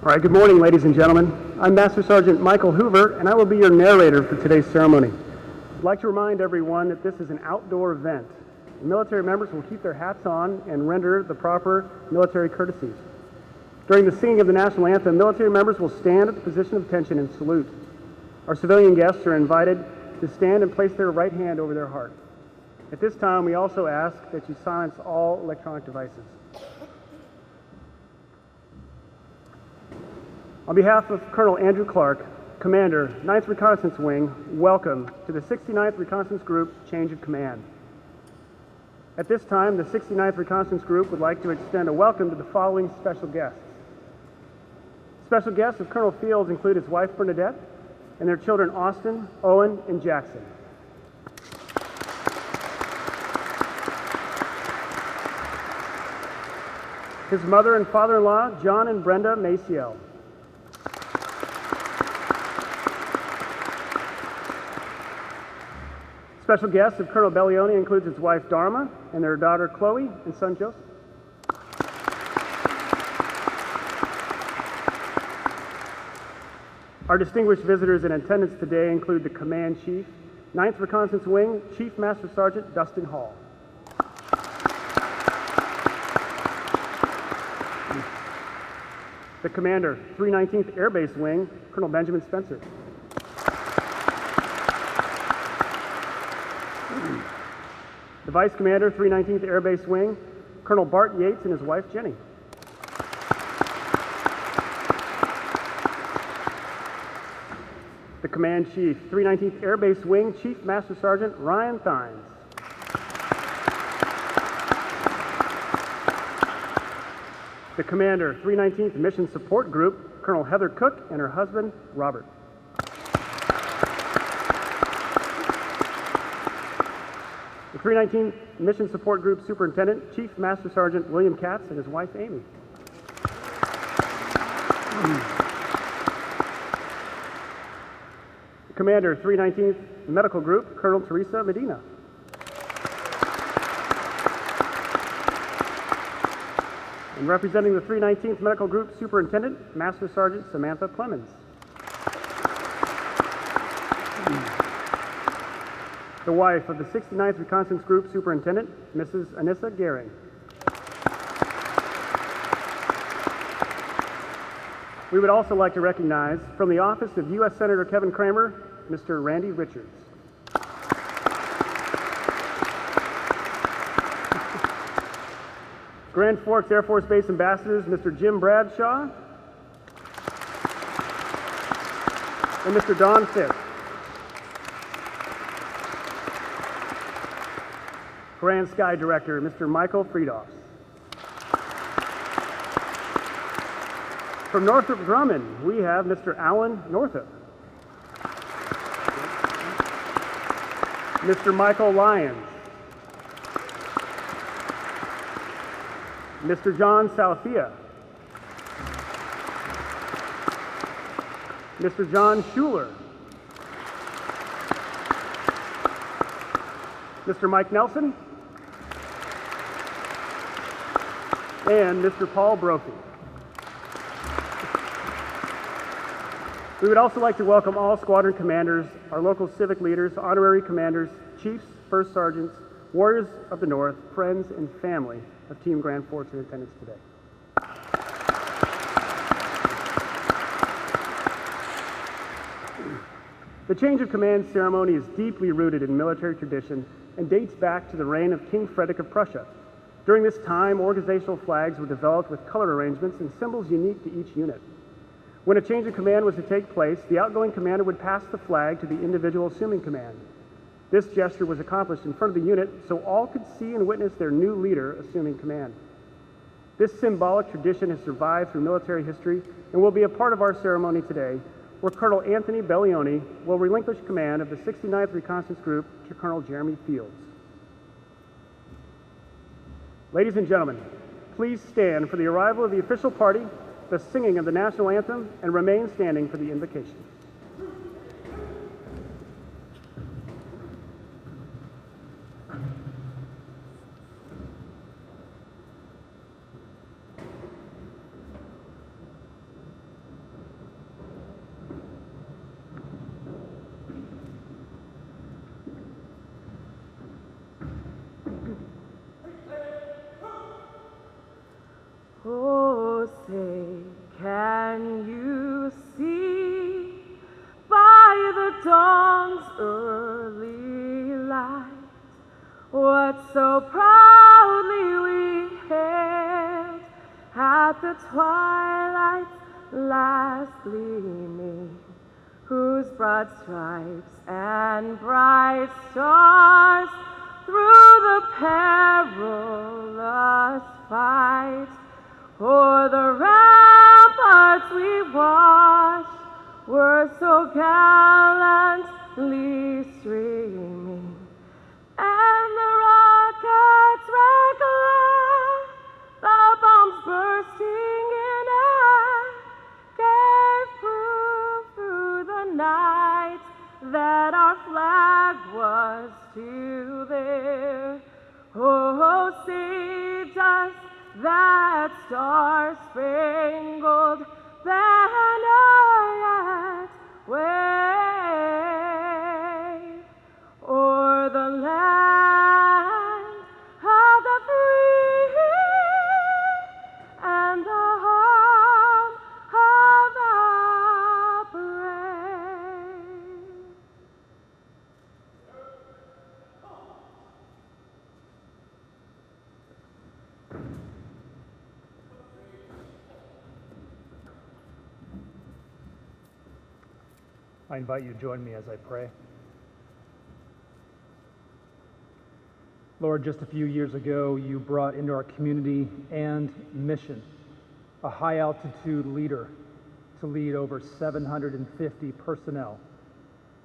All right, good morning, ladies and gentlemen. I'm Master Sergeant Michael Hoover, and I will be your narrator for today's ceremony. I'd like to remind everyone that this is an outdoor event. The military members will keep their hats on and render the proper military courtesies. During the singing of the national anthem, military members will stand at the position of attention and salute. Our civilian guests are invited to stand and place their right hand over their heart. At this time, we also ask that you silence all electronic devices. On behalf of Col Andrew Clark, Commander, 9th Reconnaissance Wing, welcome to the 69th Reconnaissance Group Change of Command. At this time, the 69th Reconnaissance Group would like to extend a welcome to the following special guests. Special guests of Colonel Fields include his wife Bernadette and their children Austin, Owen, and Jackson. His mother and father-in-law, John and Brenda Maciel. Special guests of Colonel Bellione includes his wife Dharma and their daughter Chloe and son Joseph. Our distinguished visitors in attendance today include the Command Chief, 9th Reconnaissance Wing, Chief Master Sergeant Dustin Hall. The Commander, 319th Air Base Wing, Colonel Benjamin Spencer. The Vice Commander, 319th Air Base Wing, Colonel Bart Yates and his wife Jenny. The Command Chief, 319th Air Base Wing, Chief Master Sergeant Ryan Thines. The Commander, 319th Mission Support Group, Colonel Heather Cook and her husband Robert. The 319th Mission Support Group Superintendent, Chief Master Sergeant William Katz and his wife Amy. The Commander, 319th Medical Group, Colonel Teresa Medina. And representing the 319th Medical Group Superintendent, Master Sergeant Samantha Clemens. The wife of the 69th Reconnaissance Group Superintendent, Mrs. Anissa Gehring. We would also like to recognize, from the office of U.S. Senator Kevin Cramer, Mr. Randy Richards. Grand Forks Air Force Base Ambassadors, Mr. Jim Bradshaw and Mr. Don Fisk. Grand Sky Director, Mr. Michael Friedoffs. From Northrop Grumman, we have Mr. Alan Northup. Mr. Michael Lyons. Mr. John Salafia. Mr. John Schuler. Mr. Mike Nelson. And Mr. Paul Brophy. We would also like to welcome all squadron commanders, our local civic leaders, honorary commanders, chiefs, first sergeants, warriors of the North, friends, and family of Team Grand Forks in attendance today. The change of command ceremony is deeply rooted in military tradition and dates back to the reign of King Frederick of Prussia. During this time, organizational flags were developed with color arrangements and symbols unique to each unit. When a change of command was to take place, the outgoing commander would pass the flag to the individual assuming command. This gesture was accomplished in front of the unit so all could see and witness their new leader assuming command. This symbolic tradition has survived through military history and will be a part of our ceremony today, where Colonel Anthony Bellione will relinquish command of the 69th Reconnaissance Group to Colonel Jeremy Fields. Ladies and gentlemen, please stand for the arrival of the official party, the singing of the national anthem, and remain standing for the invocation. Oh, say, can you see by the dawn's early light what so proudly we hailed at the twilight's last gleaming, whose broad stripes and bright stars through the perilous fight o'er the ramparts we watched were so gallantly streaming, and the rockets' red glare, the bombs bursting in air, gave proof through the night that our flag was still there. Oh, say does that star-spangled banner yet wave o'er the land of the free and the home of the brave? I invite you to join me as I pray. Lord, just a few years ago, you brought into our community and mission a high-altitude leader to lead over 750 personnel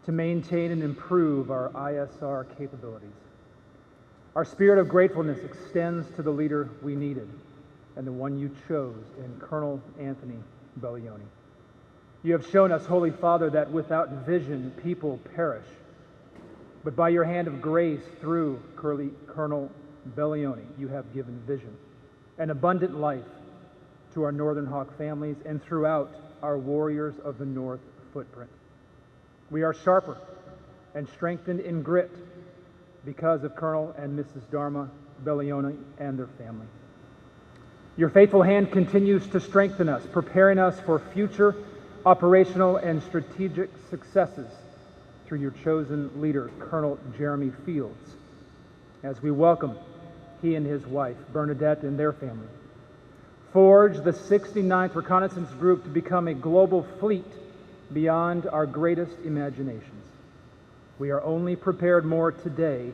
to maintain and improve our ISR capabilities. Our spirit of gratefulness extends to the leader we needed and the one you chose in Colonel Anthony Bellione. You have shown us, Holy Father, that without vision, people perish. But by your hand of grace through Colonel Bellione, you have given vision and abundant life to our Northern Hawk families and throughout our Warriors of the North footprint. We are sharper and strengthened in grit because of Colonel and Mrs. Dharma Bellione and their family. Your faithful hand continues to strengthen us, preparing us for future operational and strategic successes through your chosen leader, Colonel Jeremy Fields, as we welcome he and his wife, Bernadette, and their family. Forge the 69th Reconnaissance Group to become a global fleet beyond our greatest imaginations. We are only prepared more today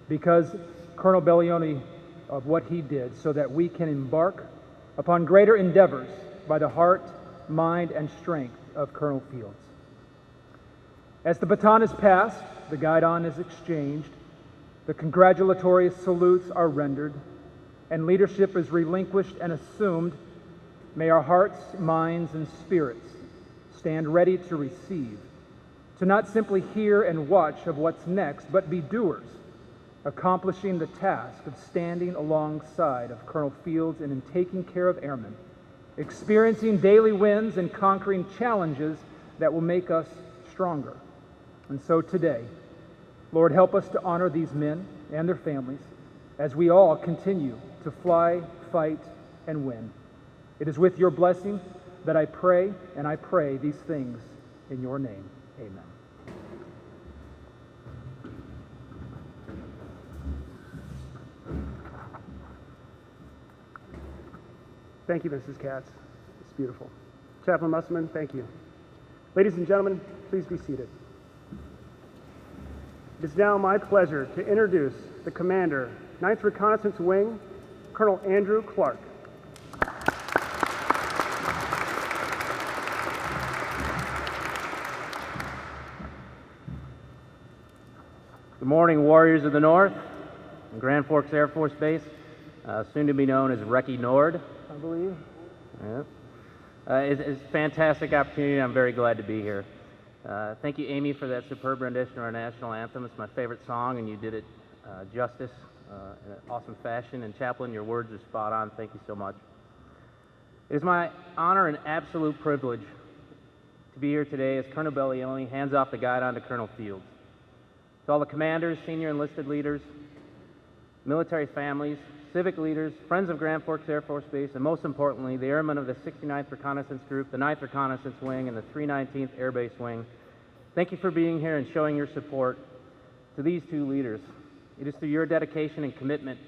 because Colonel Bellione of what he did, so that we can embark upon greater endeavors by the heart, mind, and strength of Colonel Fields. As the baton is passed, the guidon is exchanged, the congratulatory salutes are rendered, and leadership is relinquished and assumed, may our hearts, minds, and spirits stand ready to receive, to not simply hear and watch of what's next, but be doers, accomplishing the task of standing alongside of Colonel Fields and in taking care of airmen, experiencing daily wins and conquering challenges that will make us stronger. And so today, Lord, help us to honor these men and their families as we all continue to fly, fight, and win. It is with your blessing that I pray, and I pray these things in your name. Amen. Thank you, Mrs. Katz. It's beautiful. Chaplain Musselman, thank you. Ladies and gentlemen, please be seated. It is now my pleasure to introduce the Commander, 9th Reconnaissance Wing, Colonel Andrew Clark. Good morning, Warriors of the North, and Grand Forks Air Force Base, soon to be known as Recce Nord, I believe. Yeah. It's a fantastic opportunity, and I'm very glad to be here. Thank you, Amy, for that superb rendition of our national anthem. It's my favorite song, and you did it justice in an awesome fashion. And Chaplain, your words are spot on. Thank you so much. It is my honor and absolute privilege to be here today as Colonel Bellione hands off the guidon to Colonel Fields. To all the commanders, senior enlisted leaders, military families, civic leaders, friends of Grand Forks Air Force Base, and most importantly, the airmen of the 69th Reconnaissance Group, the 9th Reconnaissance Wing, and the 319th Air Base Wing, thank you for being here and showing your support to these two leaders. It is through your dedication and commitment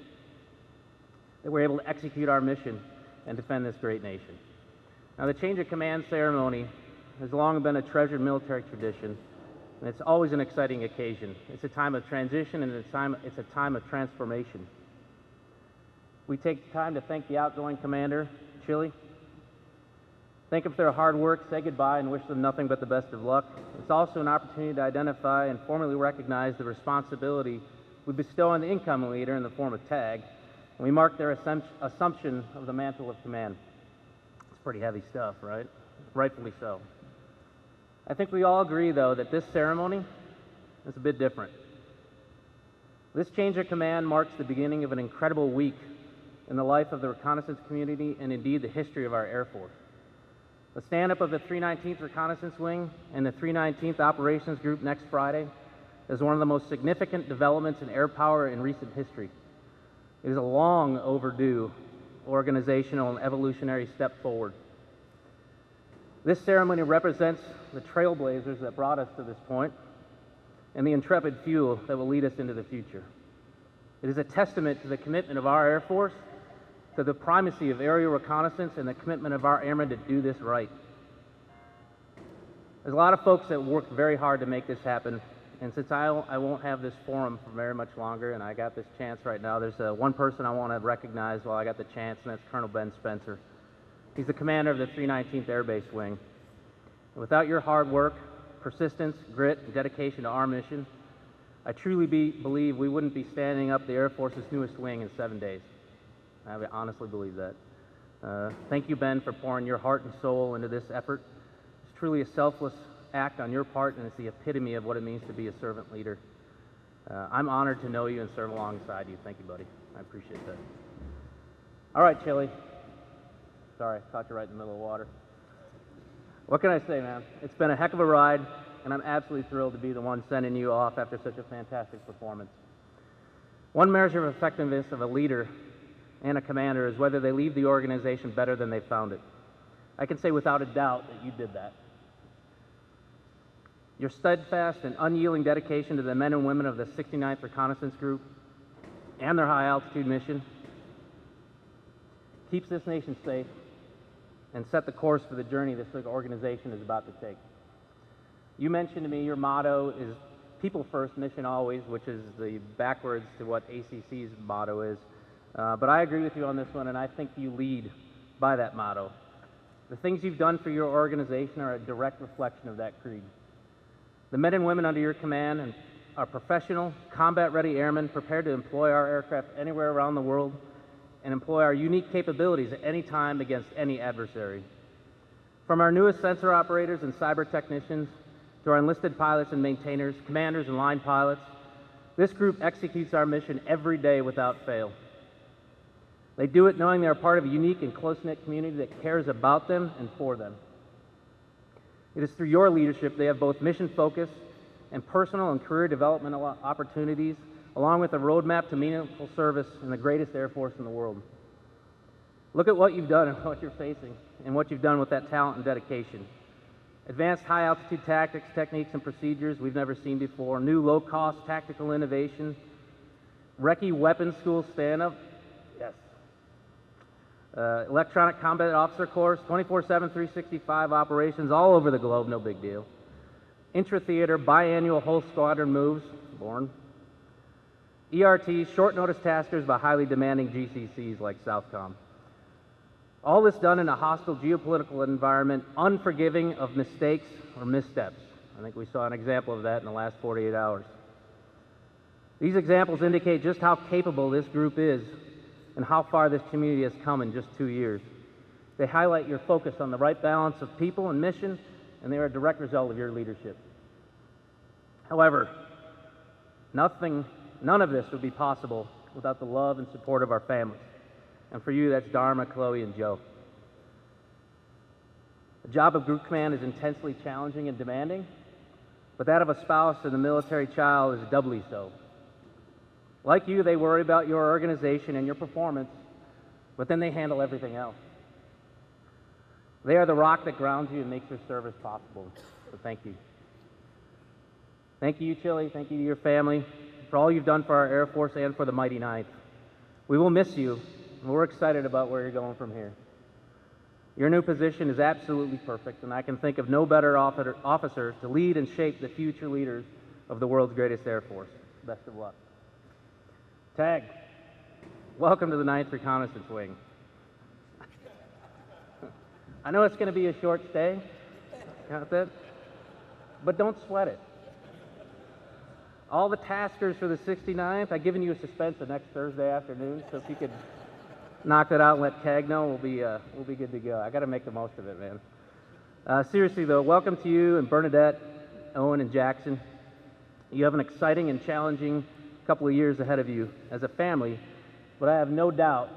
that we're able to execute our mission and defend this great nation. Now, the change of command ceremony has long been a treasured military tradition, and it's always an exciting occasion. It's a time of transition, and it's a time of transformation. We take time to thank the outgoing commander, Chili. Thank them for their hard work, say goodbye, and wish them nothing but the best of luck. It's also an opportunity to identify and formally recognize the responsibility we bestow on the incoming leader in the form of tag, and we mark their assumption of the mantle of command. It's pretty heavy stuff, right? Rightfully so. I think we all agree, though, that this ceremony is a bit different. This change of command marks the beginning of an incredible week in the life of the reconnaissance community and indeed the history of our Air Force. The stand-up of the 319th Reconnaissance Wing and the 319th Operations Group next Friday is one of the most significant developments in air power in recent history. It is a long overdue organizational and evolutionary step forward. This ceremony represents the trailblazers that brought us to this point and the intrepid few that will lead us into the future. It is a testament to the commitment of our Air Force, to the primacy of aerial reconnaissance, and the commitment of our airmen to do this right. There's a lot of folks that worked very hard to make this happen, and since I won't have this forum for very much longer, and I got this chance right now, there's one person I want to recognize while I got the chance, and that's Colonel Ben Spencer. He's the commander of the 319th Air Base Wing. And without your hard work, persistence, grit, and dedication to our mission, I truly believe we wouldn't be standing up the Air Force's newest wing in 7 days. I honestly believe that. Thank you, Ben, for pouring your heart and soul into this effort. It's truly a selfless act on your part, and it's the epitome of what it means to be a servant leader. I'm honored to know you and serve alongside you. Thank you, buddy. I appreciate that. All right, Chili. Sorry, caught you right in the middle of the water. What can I say, man? It's been a heck of a ride, and I'm absolutely thrilled to be the one sending you off after such a fantastic performance. One measure of effectiveness of a leader and a commander is whether they leave the organization better than they found it. I can say without a doubt that you did that. Your steadfast and unyielding dedication to the men and women of the 69th Reconnaissance Group and their high-altitude mission keeps this nation safe and set the course for the journey this organization is about to take. You mentioned to me your motto is people first, mission always, which is the backwards to what ACC's motto is. But I agree with you on this one, and I think you lead by that motto. The things you've done for your organization are a direct reflection of that creed. The men and women under your command are professional, combat-ready airmen prepared to employ our aircraft anywhere around the world and employ our unique capabilities at any time against any adversary. From our newest sensor operators and cyber technicians to our enlisted pilots and maintainers, commanders and line pilots, this group executes our mission every day without fail. They do it knowing they are part of a unique and close-knit community that cares about them and for them. It is through your leadership they have both mission focus and personal and career development opportunities, along with a roadmap to meaningful service in the greatest Air Force in the world. Look at what you've done and what you're facing, and what you've done with that talent and dedication. Advanced high-altitude tactics, techniques, and procedures we've never seen before, new low-cost tactical innovation, recce weapons school stand-up, yes. Electronic combat officer course, 24/7, 365 operations all over the globe, no big deal. Intra-theater, biannual whole squadron moves, born. ERTs, short notice taskers by highly demanding GCCs like Southcom. All this done in a hostile geopolitical environment, unforgiving of mistakes or missteps. I think we saw an example of that in the last 48 hours. These examples indicate just how capable this group is and how far this community has come in just 2 years. They highlight your focus on the right balance of people and mission, and they are a direct result of your leadership. However, none of this would be possible without the love and support of our families. And for you, that's Dharma, Chloe, and Joe. The job of group command is intensely challenging and demanding, but that of a spouse and a military child is doubly so. Like you, they worry about your organization and your performance, but then they handle everything else. They are the rock that grounds you and makes your service possible. So thank you. Thank you, Chili. Thank you to your family for all you've done for our Air Force and for the mighty Ninth. We will miss you, and we're excited about where you're going from here. Your new position is absolutely perfect, and I can think of no better officer to lead and shape the future leaders of the world's greatest Air Force. Best of luck. Tag, welcome to the 9th Reconnaissance Wing. I know it's going to be a short stay, got that? But don't sweat it. All the taskers for the 69th, I've given you a suspense of next Thursday afternoon, so if you could knock that out and let CAG know, we'll be good to go. I got to make the most of it, man. Seriously though, welcome to you and Bernadette, Owen, and Jackson. You have an exciting and challenging couple of years ahead of you as a family, but I have no doubt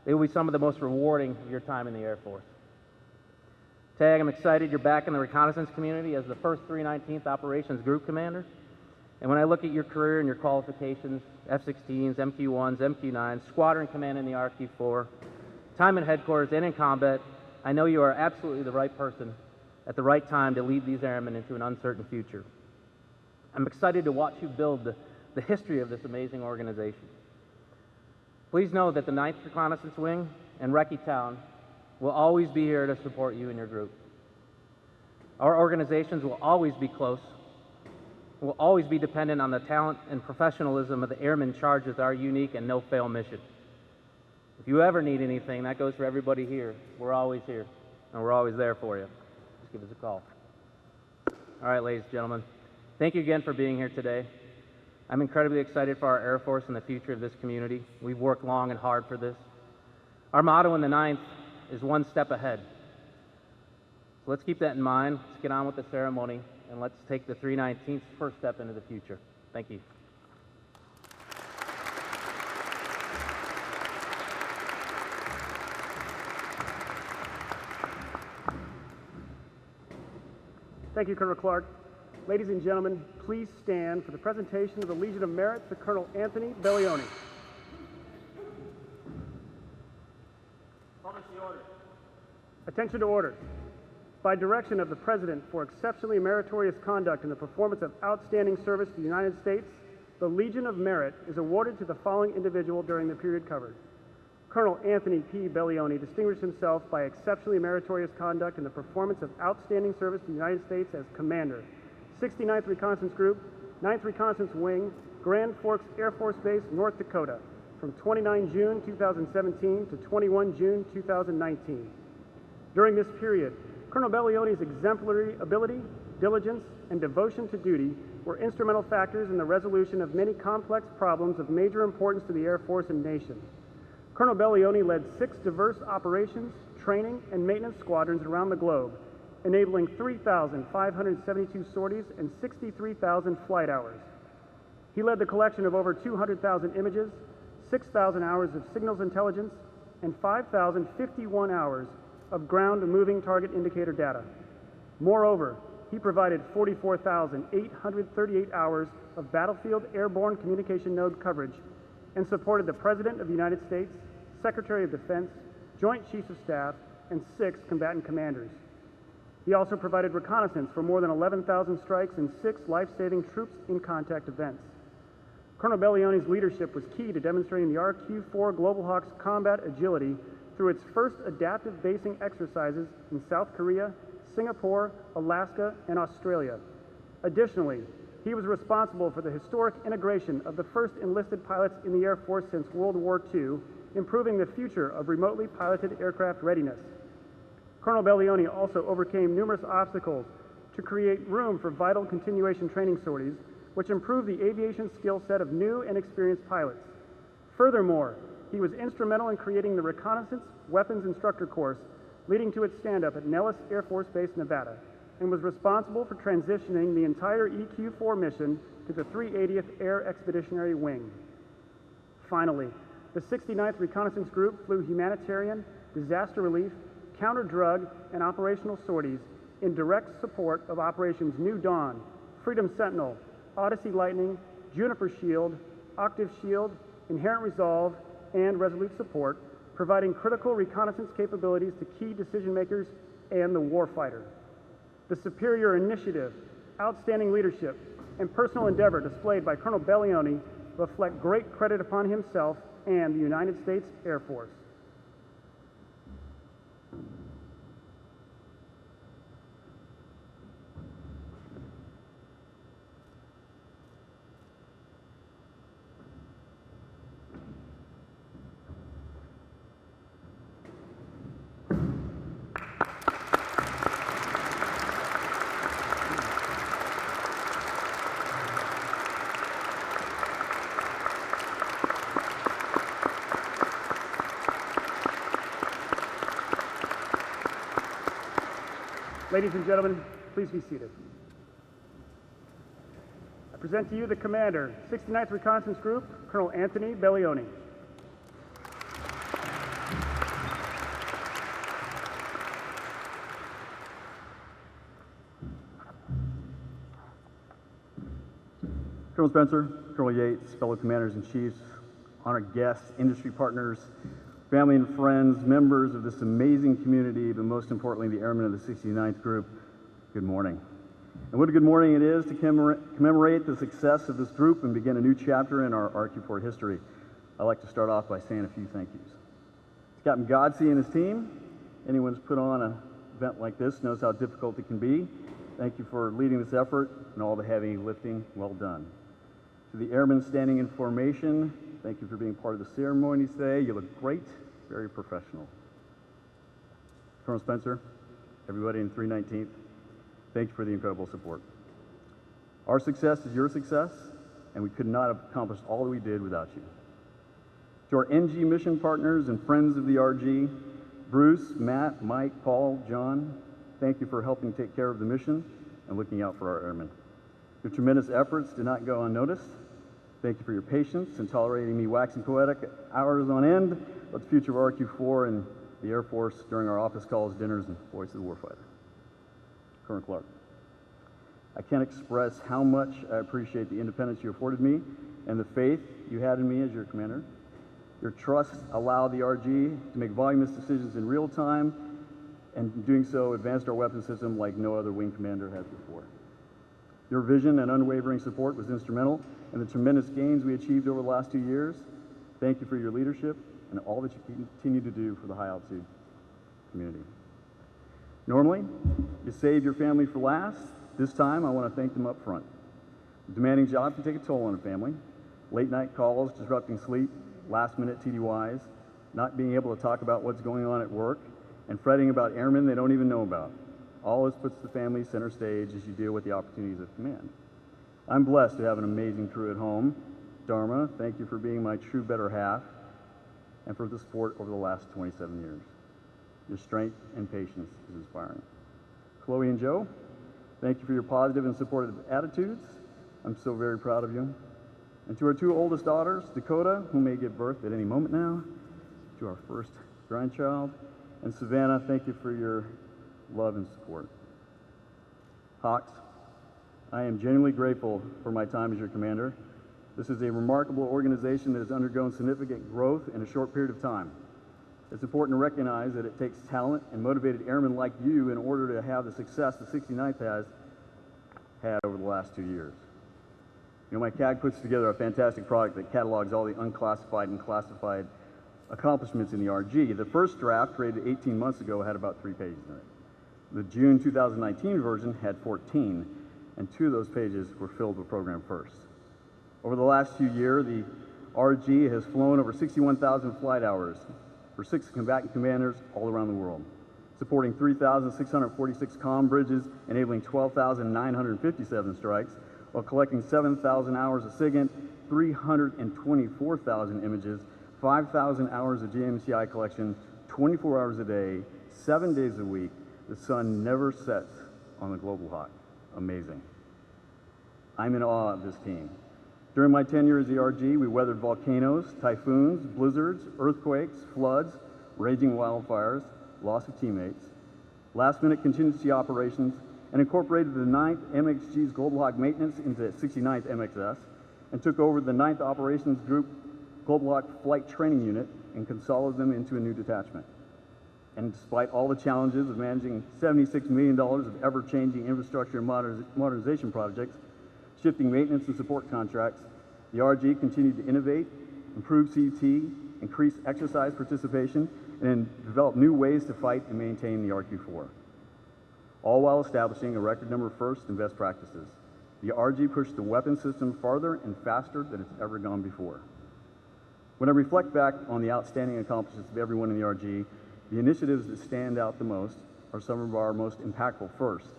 they will be some of the most rewarding of your time in the Air Force. Tag, I'm excited you're back in the reconnaissance community as the first 319th Operations Group Commander. And when I look at your career and your qualifications, F-16s, MQ-1s, MQ-9s, squadron command in the RQ-4, time at headquarters and in combat, I know you are absolutely the right person at the right time to lead these airmen into an uncertain future. I'm excited to watch you build the history of this amazing organization. Please know that the 9th Reconnaissance Wing and Recce Town will always be here to support you and your group. Our organizations will always be close, will always be dependent on the talent and professionalism of the airmen charged with our unique and no-fail mission. If you ever need anything, that goes for everybody here. We're always here, and we're always there for you. Just give us a call. All right, ladies and gentlemen, thank you again for being here today. I'm incredibly excited for our Air Force and the future of this community. We've worked long and hard for this. Our motto in the 9th is one step ahead. So let's keep that in mind. Let's get on with the ceremony, and let's take the 319th first step into the future. Thank you. Thank you, Colonel Clark. Ladies and gentlemen, please stand for the presentation of the Legion of Merit to Colonel Anthony Bellione. Attention to order. By direction of the President for exceptionally meritorious conduct in the performance of outstanding service to the United States, the Legion of Merit is awarded to the following individual during the period covered. Colonel Anthony P. Bellione distinguished himself by exceptionally meritorious conduct in the performance of outstanding service to the United States as Commander, 69th Reconnaissance Group, 9th Reconnaissance Wing, Grand Forks Air Force Base, North Dakota, from 29 June 2017 to 21 June 2019. During this period, Colonel Bellione's exemplary ability, diligence, and devotion to duty were instrumental factors in the resolution of many complex problems of major importance to the Air Force and nation. Colonel Bellione led 6 diverse operations, training, and maintenance squadrons around the globe, enabling 3,572 sorties and 63,000 flight hours. He led the collection of over 200,000 images, 6,000 hours of signals intelligence, and 5,051 hours of ground moving target indicator data. Moreover, he provided 44,838 hours of battlefield airborne communication node coverage and supported the President of the United States, Secretary of Defense, Joint Chiefs of Staff, and 6 combatant commanders. He also provided reconnaissance for more than 11,000 strikes and 6 life-saving troops in contact events. Colonel Bellione's leadership was key to demonstrating the RQ-4 Global Hawk's combat agility through its first adaptive basing exercises in South Korea, Singapore, Alaska, and Australia. Additionally, he was responsible for the historic integration of the first enlisted pilots in the Air Force since World War II, improving the future of remotely piloted aircraft readiness. Colonel Bellione also overcame numerous obstacles to create room for vital continuation training sorties, which improved the aviation skill set of new and experienced pilots. Furthermore, he was instrumental in creating the Reconnaissance Weapons Instructor course, leading to its stand-up at Nellis Air Force Base, Nevada, and was responsible for transitioning the entire EQ-4 mission to the 380th Air Expeditionary Wing. Finally, the 69th Reconnaissance Group flew humanitarian, disaster relief, counter-drug, and operational sorties in direct support of Operations New Dawn, Freedom Sentinel, Odyssey Lightning, Juniper Shield, octave shield, inherent resolve, and resolute support, providing critical reconnaissance capabilities to key decision makers and the warfighter. The superior initiative, outstanding leadership, and personal endeavor displayed by Colonel Bellione reflect great credit upon himself and the United States Air Force. Ladies and gentlemen, please be seated. I present to you the commander, 69th Reconnaissance Group, Colonel Anthony Bellione. Colonel Spencer, Colonel Yates, fellow commanders and chiefs, honored guests, industry partners, family and friends, members of this amazing community, but most importantly, the airmen of the 69th Group, good morning. And what a good morning it is to commemorate the success of this group and begin a new chapter in our RQ4 history. I'd like to start off by saying a few thank yous. To Captain Godsey and his team, anyone who's put on an event like this knows how difficult it can be. Thank you for leading this effort and all the heavy lifting, well done. To the airmen standing in formation, thank you for being part of the ceremony today. You look great, very professional. Colonel Spencer, everybody in 319th, thank you for the incredible support. Our success is your success, and we could not have accomplished all that we did without you. To our NG mission partners and friends of the RG, Bruce, Matt, Mike, Paul, John, thank you for helping take care of the mission and looking out for our airmen. Your tremendous efforts did not go unnoticed. Thank you for your patience and tolerating me waxing poetic hours on end about the future of RQ4 and the Air Force during our office calls, dinners, and Voice of the Warfighter. Colonel Clark, I can't express how much I appreciate the independence you afforded me and the faith you had in me as your commander. Your trust allowed the RG to make voluminous decisions in real time, and in doing so advanced our weapons system like no other wing commander has before. Your vision and unwavering support was instrumental in the tremendous gains we achieved over the last 2 years. Thank you for your leadership and all that you continue to do for the high altitude community. Normally, you save your family for last. This time, I want to thank them up front. A demanding job can take a toll on a family. Late night calls, disrupting sleep, last minute TDYs, not being able to talk about what's going on at work, and fretting about airmen they don't even know about. All this puts the family center stage as you deal with the opportunities of command. I'm blessed to have an amazing crew at home. Dharma, thank you for being my true better half and for the support over the last 27 years. Your strength and patience is inspiring. Chloe and Joe, thank you for your positive and supportive attitudes. I'm so very proud of you. And to our 2 oldest daughters, Dakota, who may give birth at any moment now, to our first grandchild, and Savannah, thank you for your love and support. Hawks, I am genuinely grateful for my time as your commander. This is a remarkable organization that has undergone significant growth in a short period of time. It's important to recognize that it takes talent and motivated airmen like you in order to have the success the 69th has had over the last 2 years. You know, my CAG puts together a fantastic product that catalogs all the unclassified and classified accomplishments in the RG. The first draft, created 18 months ago, had about 3 pages in it. The June 2019 version had 14, and 2 of those pages were filled with program firsts. Over the last few years, the RG has flown over 61,000 flight hours for 6 combatant commanders all around the world, supporting 3,646 comm bridges, enabling 12,957 strikes, while collecting 7,000 hours of SIGINT, 324,000 images, 5,000 hours of GMCI collection, 24 hours a day, 7 days a week. The sun never sets on the Global Hawk. Amazing. I'm in awe of this team. During my tenure as the RG, we weathered volcanoes, typhoons, blizzards, earthquakes, floods, raging wildfires, loss of teammates, last-minute contingency operations, and incorporated the 9th MXG's Global Hawk maintenance into 69th MXS, and took over the 9th Operations Group Global Hawk Flight Training Unit and consolidated them into a new detachment. And despite all the challenges of managing $76 million of ever-changing infrastructure and modernization projects, shifting maintenance and support contracts, the RG continued to innovate, improve CT, increase exercise participation, and develop new ways to fight and maintain the RQ-4, all while establishing a record number of firsts and best practices. The RG pushed the weapon system farther and faster than it's ever gone before. When I reflect back on the outstanding accomplishments of everyone in the RG, the initiatives that stand out the most are some of our most impactful firsts,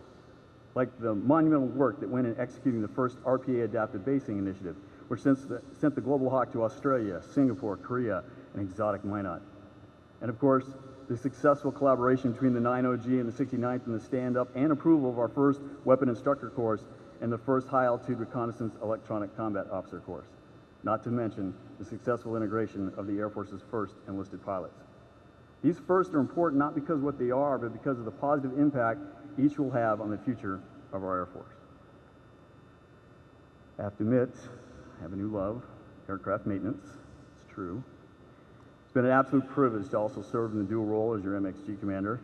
like the monumental work that went in executing the first RPA adaptive basing initiative, which sent the Global Hawk to Australia, Singapore, Korea, and exotic Minot. And of course, the successful collaboration between the 9OG and the 69th in the stand-up and approval of our first weapon instructor course and the first high-altitude reconnaissance electronic combat officer course, not to mention the successful integration of the Air Force's first enlisted pilots. These firsts are important not because of what they are, but because of the positive impact each will have on the future of our Air Force. I have to admit, I have a new love, aircraft maintenance. It's true. It's been an absolute privilege to also serve in the dual role as your MXG commander.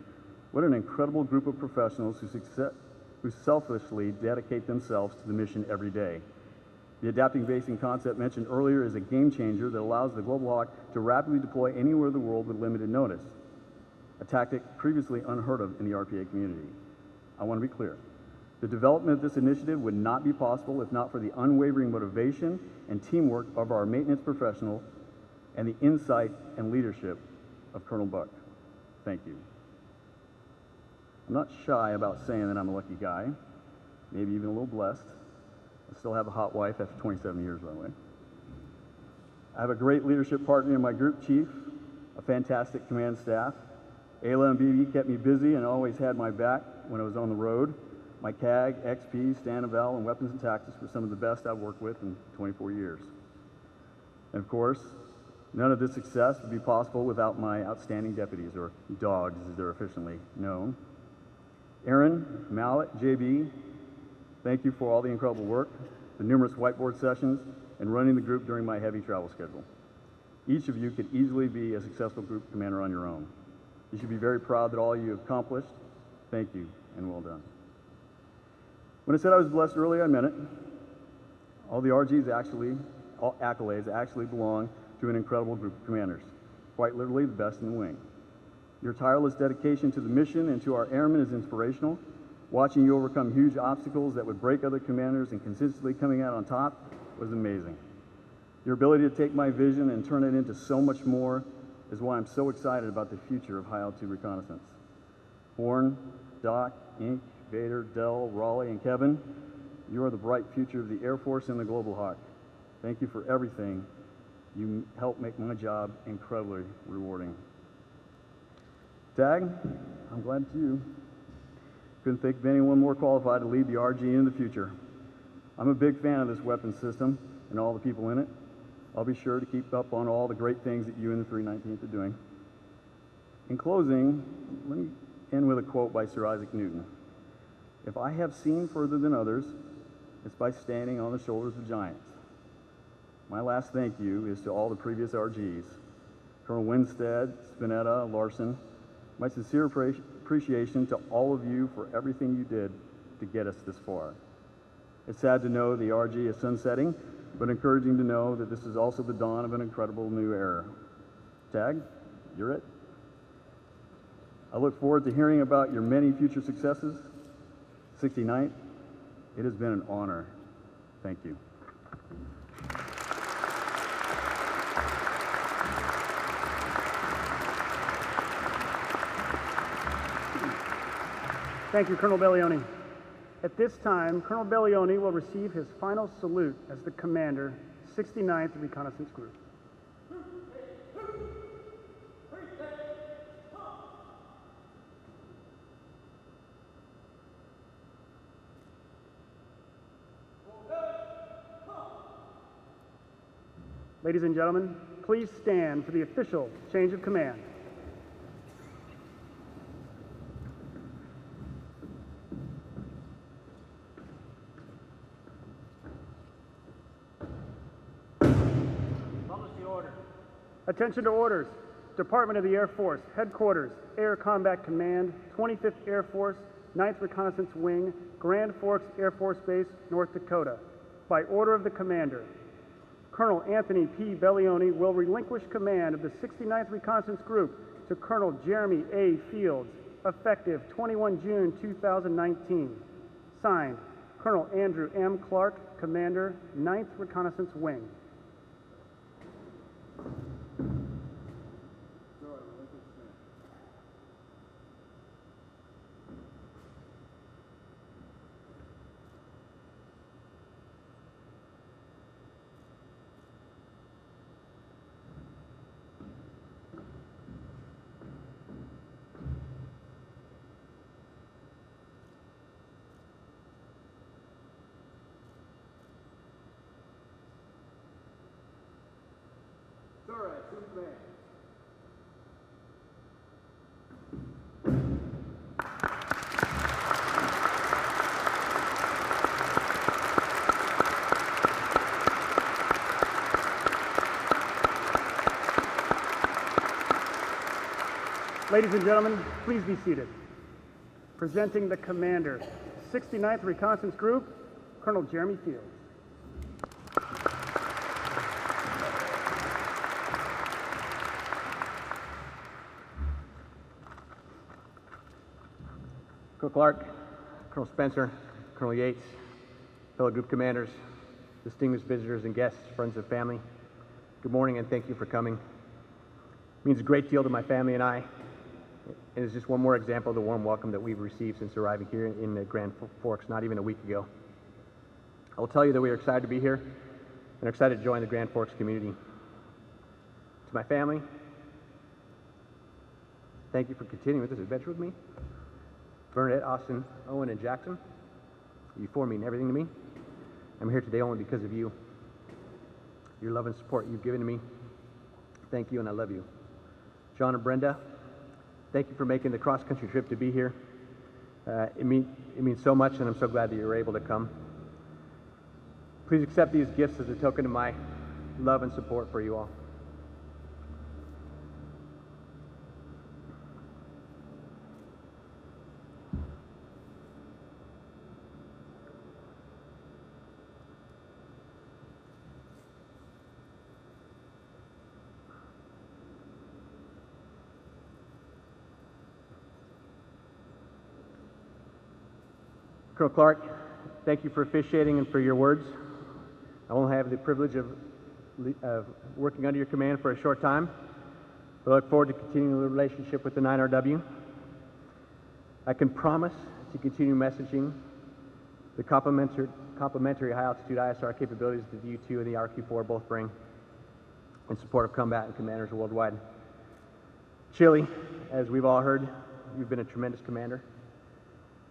What an incredible group of professionals who selflessly dedicate themselves to the mission every day. The adapting basing concept mentioned earlier is a game changer that allows the Global Hawk to rapidly deploy anywhere in the world with limited notice, a tactic previously unheard of in the RPA community. I want to be clear. The development of this initiative would not be possible if not for the unwavering motivation and teamwork of our maintenance professional and the insight and leadership of Colonel Buck. Thank you. I'm not shy about saying that I'm a lucky guy, maybe even a little blessed. I still have a hot wife after 27 years, by the way. I have a great leadership partner in my group chief, a fantastic command staff. Ayla and BB kept me busy and always had my back when I was on the road. My CAG, XP, Stanavel, and weapons and tactics were some of the best I've worked with in 24 years. And of course, none of this success would be possible without my outstanding deputies, or dogs as they're officially known. Aaron, Mallet, JB, thank you for all the incredible work, the numerous whiteboard sessions, and running the group during my heavy travel schedule. Each of you could easily be a successful group commander on your own. You should be very proud that all you have accomplished. Thank you, and well done. When I said I was blessed earlier, I meant it. All the all accolades actually belong to an incredible group of commanders, quite literally the best in the wing. Your tireless dedication to the mission and to our airmen is inspirational. Watching you overcome huge obstacles that would break other commanders and consistently coming out on top was amazing. Your ability to take my vision and turn it into so much more is why I'm so excited about the future of high-altitude reconnaissance. Horn, Doc, Inc., Vader, Dell, Raleigh, and Kevin, you are the bright future of the Air Force and the Global Hawk. Thank you for everything. You helped make my job incredibly rewarding. Tag, I'm glad it's you. Couldn't think of anyone more qualified to lead the RG in the future. I'm a big fan of this weapons system and all the people in it. I'll be sure to keep up on all the great things that you and the 319th are doing. In closing, let me end with a quote by Sir Isaac Newton. If I have seen further than others, it's by standing on the shoulders of giants. My last thank you is to all the previous RGs, Colonel Winstead, Spinetta, Larson. My sincere appreciation to all of you for everything you did to get us this far. It's sad to know the RG is sunsetting, but encouraging to know that this is also the dawn of an incredible new era. Tag, you're it. I look forward to hearing about your many future successes. 69th, it has been an honor. Thank you. Thank you, Colonel Bellione. At this time, Colonel Bellione will receive his final salute as the commander, 69th Reconnaissance Group. Ladies and gentlemen, please stand for the official change of command. Attention to orders. Department of the Air Force, Headquarters, Air Combat Command, 25th Air Force, 9th Reconnaissance Wing, Grand Forks Air Force Base, North Dakota. By order of the Commander, Colonel Anthony P. Bellione will relinquish command of the 69th Reconnaissance Group to Colonel Jeremy A. Fields, effective 21 June 2019. Signed, Colonel Andrew M. Clark, Commander, 9th Reconnaissance Wing. Ladies and gentlemen, please be seated. Presenting the Commander, 69th Reconnaissance Group, Colonel Jeremy Fields. Colonel Clark, Colonel Spencer, Colonel Yates, fellow group commanders, distinguished visitors and guests, friends and family, good morning and thank you for coming. It means a great deal to my family and I, and it's just one more example of the warm welcome that we've received since arriving here in the Grand Forks not even a week ago. I will tell you that we are excited to be here and are excited to join the Grand Forks community. To my family, thank you for continuing with this adventure with me. Bernadette, Austin, Owen, and Jackson, you four mean everything to me. I'm here today only because of you. Your love and support you've given to me. Thank you, and I love you. John and Brenda, thank you for making the cross-country trip to be here. It means so much, and I'm so glad that you were able to come. Please accept these gifts as a token of my love and support for you all. Colonel Clark, thank you for officiating and for your words. I won't have the privilege of working under your command for a short time, but I look forward to continuing the relationship with the 9RW. I can promise to continue messaging the complementary high-altitude ISR capabilities that the U-2 and the RQ-4 both bring in support of combatant commanders worldwide. Chile, as we've all heard, you've been a tremendous commander,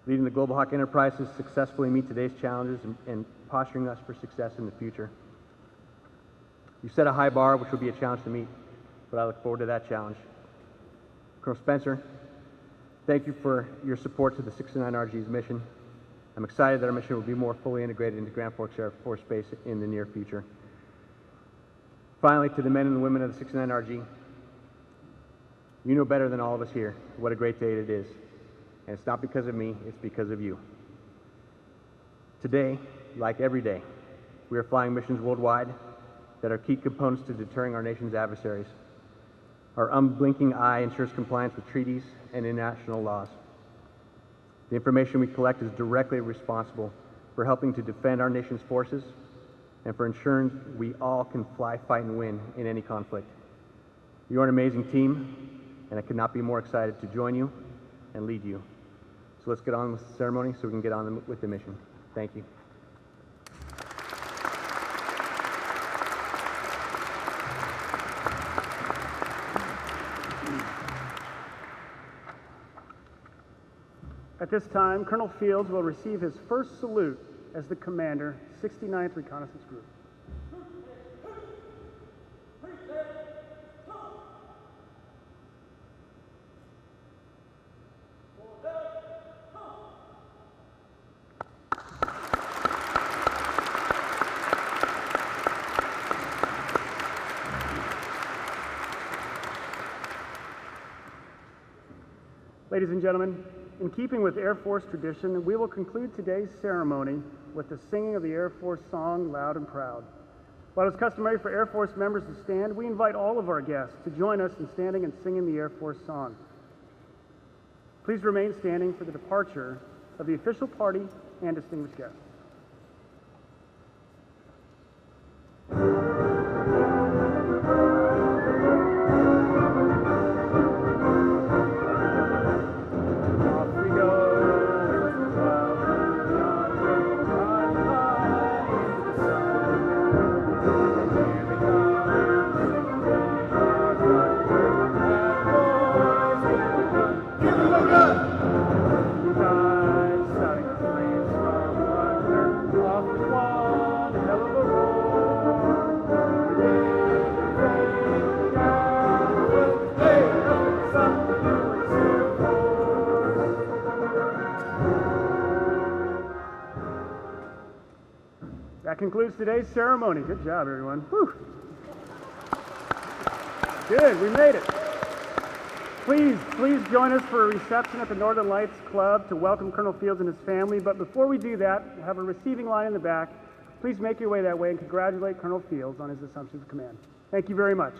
leading the Global Hawk enterprise to successfully meet today's challenges and posturing us for success in the future. You set a high bar, which will be a challenge to meet, but I look forward to that challenge. Colonel Spencer, thank you for your support to the 69RG's mission. I'm excited that our mission will be more fully integrated into Grand Forks Air Force Base in the near future. Finally, to the men and the women of the 69RG, you know better than all of us here what a great day it is. And it's not because of me, it's because of you. Today, like every day, we are flying missions worldwide that are key components to deterring our nation's adversaries. Our unblinking eye ensures compliance with treaties and international laws. The information we collect is directly responsible for helping to defend our nation's forces and for ensuring we all can fly, fight, and win in any conflict. You are an amazing team, and I could not be more excited to join you and lead you. So let's get on with the ceremony so we can get on with the mission. Thank you. At this time, Colonel Fields will receive his first salute as the Commander, 69th Reconnaissance Group. Ladies and gentlemen, in keeping with Air Force tradition, we will conclude today's ceremony with the singing of the Air Force song, Loud and Proud. While it's customary for Air Force members to stand, we invite all of our guests to join us in standing and singing the Air Force song. Please remain standing for the departure of the official party and distinguished guests. That concludes today's ceremony. Good job, everyone. Whew. Good, we made it. Please join us for a reception at the Northern Lights Club to welcome Colonel Fields and his family. But before we do that, we have a receiving line in the back. Please make your way that way and congratulate Colonel Fields on his assumption of command. Thank you very much.